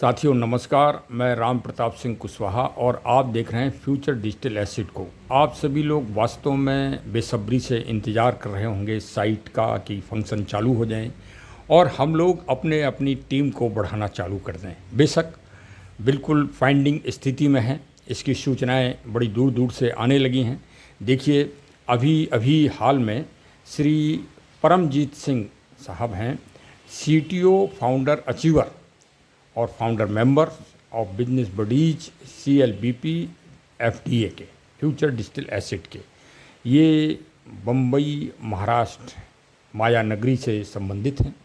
साथियों नमस्कार, मैं राम प्रताप सिंह कुशवाहा और आप देख रहे हैं फ्यूचर डिजिटल एसेट को। आप सभी लोग वास्तव में बेसब्री से इंतज़ार कर रहे होंगे साइट का कि फंक्शन चालू हो जाएं और हम लोग अपने अपनी टीम को बढ़ाना चालू कर दें। बेशक बिल्कुल फाइंडिंग स्थिति में है, इसकी सूचनाएं बड़ी दूर दूर से आने लगी हैं। देखिए अभी अभी हाल में श्री परमजीत सिंह साहब हैं, CTO फाउंडर अचीवर और founder member of business buddies CLBP FDA के फ्यूचर डिजिटल एसेट के। ये बम्बई महाराष्ट्र माया नगरी से संबंधित हैं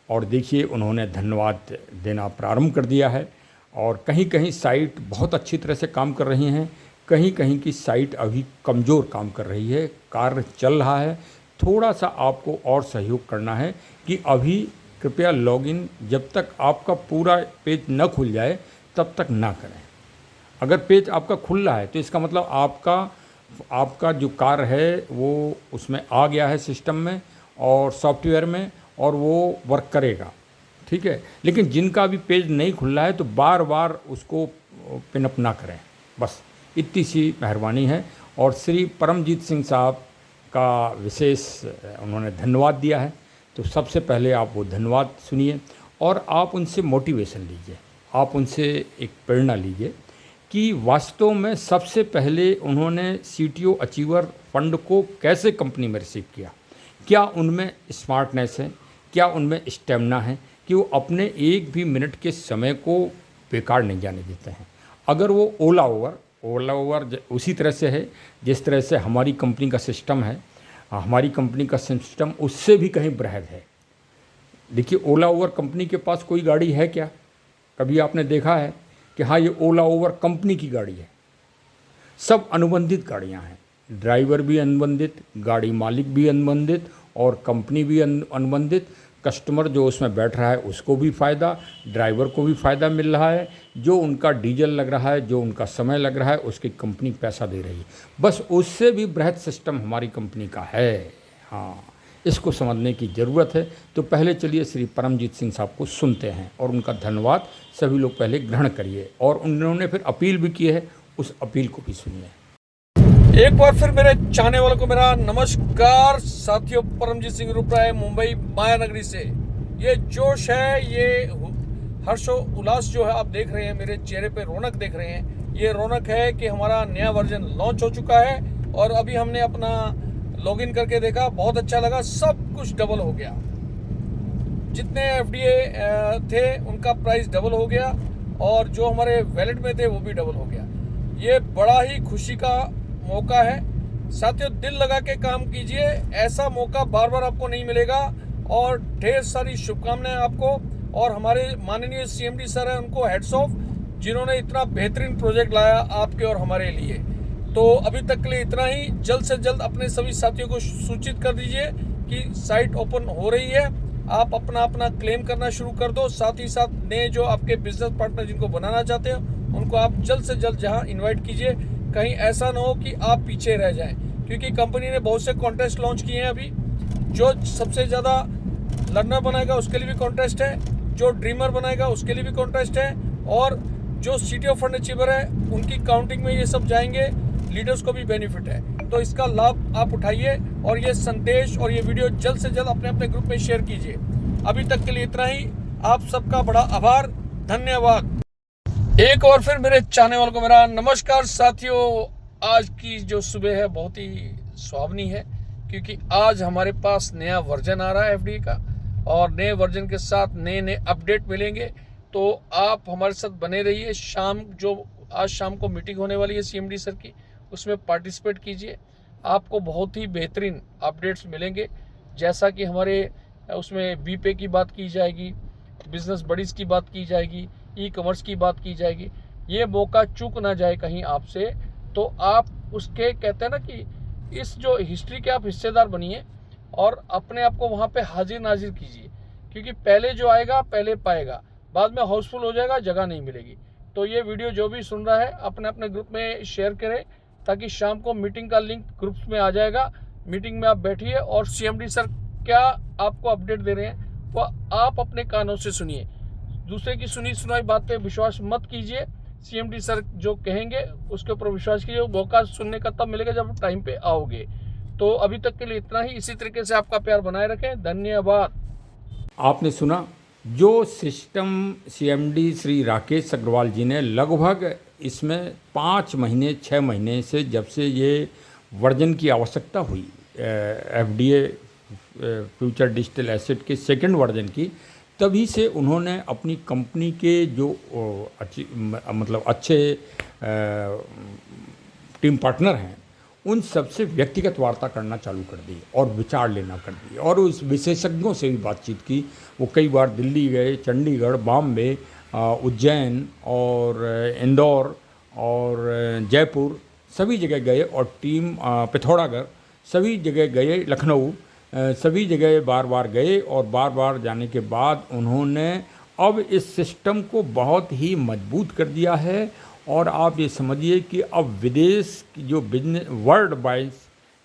और देखिए उन्होंने धन्यवाद देना प्रारंभ कर दिया है और कहीं कहीं साइट बहुत अच्छी तरह से काम कर रही हैं, कहीं कहीं की साइट अभी कमज़ोर काम कर रही है। कार्य चल रहा है, थोड़ा सा आपको और सहयोग करना है कि अभी कृपया लॉगिन जब तक आपका पूरा पेज न खुल जाए तब तक ना करें। अगर पेज आपका खुल रहा है तो इसका मतलब आपका जो कार्य है वो उसमें आ गया है सिस्टम में और सॉफ्टवेयर में और वो वर्क करेगा, ठीक है। लेकिन जिनका अभी पेज नहीं खुल रहा है तो बार बार उसको पिनअप ना करें, बस इतनी सी मेहरबानी है। और श्री परमजीत सिंह साहब का विशेष उन्होंने धन्यवाद दिया है, तो सबसे पहले आप वो धन्यवाद सुनिए और आप उनसे मोटिवेशन लीजिए, आप उनसे एक प्रेरणा लीजिए कि वास्तव में सबसे पहले उन्होंने CTO अचीवर फंड को कैसे कंपनी में रिसीव किया, क्या उनमें स्मार्टनेस है, क्या उनमें स्टेमिना है कि वो अपने एक भी मिनट के समय को बेकार नहीं जाने देते हैं। अगर वो ओला ओवर उसी तरह से है जिस तरह से हमारी कंपनी का सिस्टम है, हमारी कंपनी का सिस्टम उससे भी कहीं बृहद है। देखिए ओला ओवर कंपनी के पास कोई गाड़ी है क्या? कभी आपने देखा है कि हाँ ये ओला ओवर कंपनी की गाड़ी है? सब अनुबंधित गाड़ियाँ हैं, ड्राइवर भी अनुबंधित, गाड़ी मालिक भी अनुबंधित और कंपनी भी अनुबंधित। कस्टमर जो उसमें बैठ रहा है उसको भी फ़ायदा, ड्राइवर को भी फ़ायदा मिल रहा है, जो उनका डीजल लग रहा है, जो उनका समय लग रहा है उसकी कंपनी पैसा दे रही है। बस उससे भी बृहद सिस्टम हमारी कंपनी का है। हाँ, इसको समझने की ज़रूरत है। तो पहले चलिए श्री परमजीत सिंह साहब को सुनते हैं और उनका धन्यवाद सभी लोग पहले ग्रहण करिए और उन्होंने फिर अपील भी की है, उस अपील को भी सुनिए। एक बार फिर मेरे चाहने वालों को मेरा नमस्कार। साथियों, परमजीत सिंह रूपराय मुंबई माया नगरी से। ये जोश है, ये हर्षो उल्लास जो है आप देख रहे हैं, मेरे चेहरे पे रौनक देख रहे हैं। ये रौनक है कि हमारा नया वर्जन लॉन्च हो चुका है और अभी हमने अपना लॉगिन करके देखा, बहुत अच्छा लगा, सब कुछ डबल हो गया। जितने FDA थे उनका प्राइस डबल हो गया और जो हमारे वैलेट में थे वो भी डबल हो गया। ये बड़ा ही खुशी का मौका है। साथियों, दिल लगा के काम कीजिए, ऐसा मौका बार बार आपको नहीं मिलेगा। और ढेर सारी शुभकामनाएं आपको और हमारे माननीय CMD सर हैं, उनको हेड्स ऑफ, जिन्होंने इतना बेहतरीन प्रोजेक्ट लाया आपके और हमारे लिए। तो अभी तक के लिए इतना ही। जल्द से जल्द अपने सभी साथियों को सूचित कर दीजिए कि साइट ओपन हो रही है। आप अपना क्लेम करना शुरू कर दो। साथ ही साथ नए जो आपके बिजनेस पार्टनर जिनको बनाना चाहते हो उनको आप जल्द से जल्द जहां इन्वाइट कीजिए। कहीं ऐसा ना हो कि आप पीछे रह जाएं, क्योंकि कंपनी ने बहुत से कॉन्टेस्ट लॉन्च किए हैं। अभी जो सबसे ज़्यादा लर्नर बनाएगा उसके लिए भी कॉन्टेस्ट है, जो ड्रीमर बनाएगा उसके लिए भी कॉन्टेस्ट है और जो CTO फंड अचीवर है उनकी काउंटिंग में ये सब जाएंगे। लीडर्स को भी बेनिफिट है, तो इसका लाभ आप उठाइए और ये संदेश और ये वीडियो जल्द से जल्द अपने अपने ग्रुप में शेयर कीजिए। अभी तक के लिए इतना ही। आप सबका बड़ा आभार, धन्यवाद। एक और फिर मेरे चाहने वालों को मेरा नमस्कार। साथियों, आज की जो सुबह है बहुत ही सुहावनी है, क्योंकि आज हमारे पास नया वर्जन आ रहा है FDA का और नए वर्जन के साथ नए नए अपडेट मिलेंगे। तो आप हमारे साथ बने रहिए। आज शाम को मीटिंग होने वाली है CMD सर की, उसमें पार्टिसिपेट कीजिए। आपको बहुत ही बेहतरीन अपडेट्स मिलेंगे, जैसा कि हमारे उसमें BPay की बात की जाएगी, बिजनेस बडीज की बात की जाएगी, ई-कॉमर्स की बात की जाएगी। ये मौका चूक ना जाए कहीं आपसे, तो आप उसके कहते हैं ना कि इस जो हिस्ट्री के आप हिस्सेदार बनिए और अपने आप को वहाँ पे हाजिर नाजिर कीजिए, क्योंकि पहले जो आएगा पहले पाएगा, बाद में हाउसफुल हो जाएगा, जगह नहीं मिलेगी। तो ये वीडियो जो भी सुन रहा है अपने अपने ग्रुप में शेयर करें, ताकि शाम को मीटिंग का लिंक ग्रुप्स में आ जाएगा। मीटिंग में आप बैठिए और CMD सर क्या आपको अपडेट दे रहे हैं वो आप अपने कानों से सुनिए। दूसरे की सुनी सुनाई बात पे विश्वास मत कीजिए। सीएमडी सर जो कहेंगे उसके ऊपर विश्वास कीजिए। वो मौका सुनने का तब मिलेगा जब टाइम पे आओगे। तो अभी तक के लिए इतना ही। इसी तरीके से आपका प्यार बनाए रखें। धन्यवाद। आपने सुना जो सिस्टम सीएमडी श्री राकेश अग्रवाल जी ने लगभग इसमें 5 महीने 6 महीने से जब से ये वर्जन की आवश्यकता हुई एफडीए फ्यूचर डिजिटल एसेट के सेकंड वर्जन की, तभी से उन्होंने अपनी कंपनी के जो मतलब अच्छे टीम पार्टनर हैं उन सबसे व्यक्तिगत वार्ता करना चालू कर दी और विचार लेना कर दी और उस विशेषज्ञों से भी बातचीत की। वो कई बार दिल्ली गए, चंडीगढ़, बॉम्बे, उज्जैन और इंदौर और जयपुर सभी जगह गए और टीम पिथौरागढ़ सभी जगह गए, लखनऊ सभी जगह बार बार गए और बार बार जाने के बाद उन्होंने अब इस सिस्टम को बहुत ही मजबूत कर दिया है। और आप ये समझिए कि अब विदेश की जो बिजनेस वर्ल्ड वाइज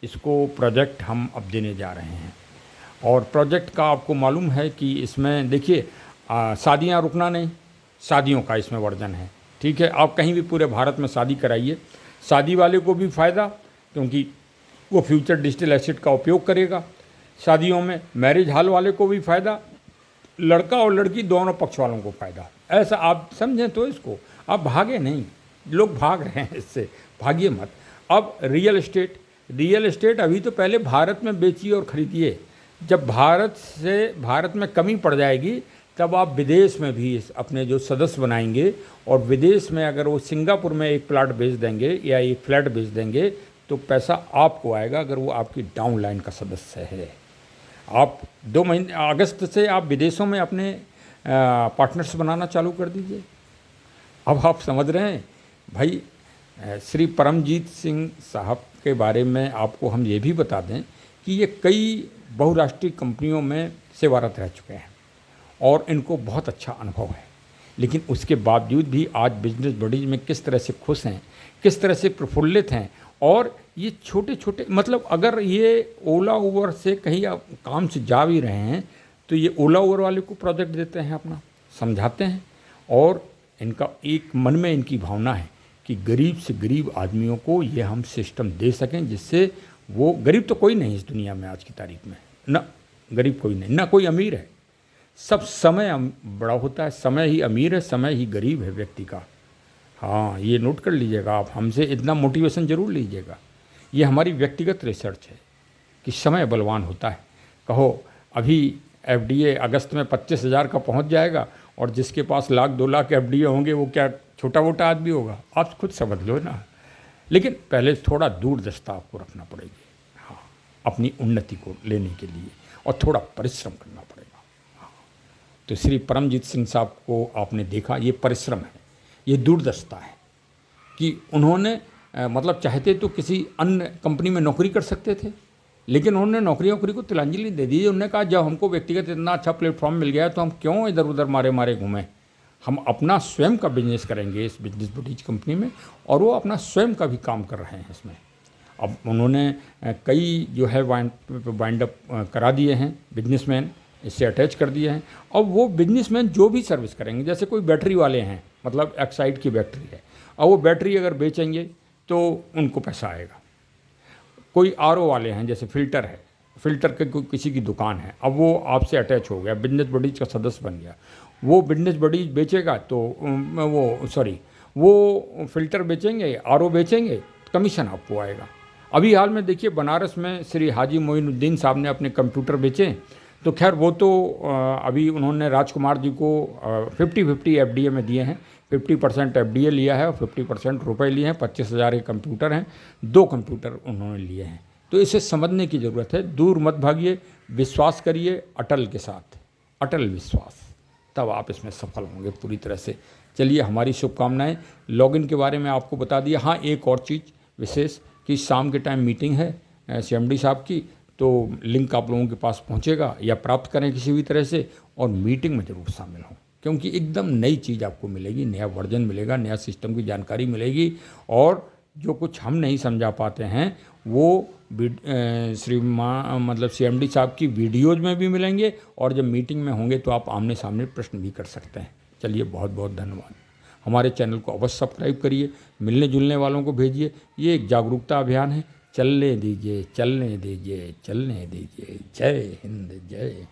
इसको प्रोजेक्ट हम अब देने जा रहे हैं। और प्रोजेक्ट का आपको मालूम है कि इसमें देखिए शादियाँ रुकना नहीं, शादियों का इसमें वर्जन है। ठीक है, आप कहीं भी पूरे भारत में शादी कराइए, शादी वाले को भी फ़ायदा क्योंकि वो फ्यूचर डिजिटल एसेट का उपयोग करेगा। शादियों में मैरिज हॉल वाले को भी फ़ायदा, लड़का और लड़की दोनों पक्ष वालों को फ़ायदा। ऐसा आप समझें तो इसको, आप भागे नहीं, लोग भाग रहे हैं इससे, भागिए मत। अब रियल एस्टेट अभी तो पहले भारत में बेचिए और ख़रीदिए, जब भारत में कमी पड़ जाएगी तब आप विदेश में भी अपने जो सदस्य बनाएंगे और विदेश में अगर वो सिंगापुर में एक प्लाट बेच देंगे या एक फ्लैट बेच देंगे तो पैसा आपको आएगा अगर वो आपकी डाउनलाइन का सदस्य है। आप 2 महीने अगस्त से आप विदेशों में अपने पार्टनर्स बनाना चालू कर दीजिए। अब आप समझ रहे हैं भाई। श्री परमजीत सिंह साहब के बारे में आपको हम ये भी बता दें कि ये कई बहुराष्ट्रीय कंपनियों में सेवारत रह चुके हैं और इनको बहुत अच्छा अनुभव है, लेकिन उसके बावजूद भी आज बिजनेस बडीज में किस तरह से खुश हैं, किस तरह से प्रफुल्लित हैं। और ये छोटे छोटे मतलब अगर ये ओला उबर से कहीं काम से जा भी रहे हैं तो ये ओला उबर वाले को प्रोजेक्ट देते हैं, अपना समझाते हैं और इनका एक मन में इनकी भावना है कि गरीब से गरीब आदमियों को ये हम सिस्टम दे सकें जिससे वो, गरीब तो कोई नहीं इस दुनिया में आज की तारीख में, ना गरीब कोई नहीं, ना कोई अमीर है, सब समय बड़ा होता है, समय ही अमीर है, समय ही गरीब है व्यक्ति का। हाँ, ये नोट कर लीजिएगा आप, हमसे इतना मोटिवेशन ज़रूर लीजिएगा। ये हमारी व्यक्तिगत रिसर्च है कि समय बलवान होता है। कहो अभी एफडीए अगस्त में 25,000 का पहुंच जाएगा और जिसके पास 1,00,000 2 लाख एफडीए होंगे वो क्या छोटा मोटा आदमी होगा? आप खुद समझ लो ना। लेकिन पहले थोड़ा दूरदर्शिता आपको रखना पड़ेगी, हाँ, अपनी उन्नति को लेने के लिए, और थोड़ा परिश्रम करना पड़ेगा। हाँ, तो श्री परमजीत सिंह साहब को आपने देखा, ये परिश्रम है, ये दूरदर्शिता है कि उन्होंने मतलब चाहते तो किसी अन्य कंपनी में नौकरी कर सकते थे, लेकिन उन्होंने नौकरी को तिलांजलि दे दी। उन्होंने कहा जब हमको व्यक्तिगत इतना अच्छा प्लेटफॉर्म मिल गया है तो हम क्यों इधर उधर मारे घूमें, हम अपना स्वयं का बिजनेस करेंगे इस बिजनेस बडीज कंपनी में। और वो अपना स्वयं का भी काम कर रहे हैं इसमें। अब उन्होंने कई जो है वाइंड अप करा दिए हैं, बिजनेसमैन इससे अटैच कर दिए हैं। अब वो बिजनेसमैन जो भी सर्विस करेंगे, जैसे कोई बैटरी वाले हैं, मतलब एक्साइड की बैटरी है, और वो बैटरी अगर बेचेंगे तो उनको पैसा आएगा। कोई आरओ वाले हैं, जैसे फिल्टर है, फिल्टर के किसी की दुकान है, अब वो आपसे अटैच हो गया, बिजनेस बडीज का सदस्य बन गया, वो बिजनेस बडीज बेचेगा तो वो फिल्टर बेचेंगे, आरओ बेचेंगे, कमीशन आपको आएगा। अभी हाल में देखिए बनारस में श्री हाजी मोइनुद्दीन साहब ने अपने कंप्यूटर बेचे, तो खैर वो तो अभी उन्होंने राजकुमार जी को 50-50 एफडीए में दिए हैं, 50% एफडीए लिया है और 50% रुपए लिए हैं। 25,000 के कंप्यूटर हैं, 2 कंप्यूटर उन्होंने लिए हैं। तो इसे समझने की ज़रूरत है। दूर मत भागिए, विश्वास करिए अटल के साथ, अटल विश्वास, तब आप इसमें सफल होंगे पूरी तरह से। चलिए, हमारी शुभकामनाएं। लॉगिन के बारे में आपको बता दिया। हाँ, एक और चीज़ विशेष कि शाम के टाइम मीटिंग है सीएमडी साहब की, तो लिंक आप लोगों के पास पहुंचेगा या प्राप्त करें किसी भी तरह से, और मीटिंग में ज़रूर शामिल हों, क्योंकि एकदम नई चीज़ आपको मिलेगी, नया वर्जन मिलेगा, नया सिस्टम की जानकारी मिलेगी। और जो कुछ हम नहीं समझा पाते हैं वो मतलब सीएमडी साहब की वीडियोज़ में भी मिलेंगे, और जब मीटिंग में होंगे तो आप आमने सामने प्रश्न भी कर सकते हैं। चलिए, बहुत बहुत धन्यवाद। हमारे चैनल को अवश्य सब्सक्राइब करिए, मिलने जुलने वालों को भेजिए। ये एक जागरूकता अभियान है, चलने दीजिए, चलने दीजिए, चलने दीजिए। जय हिंद, जय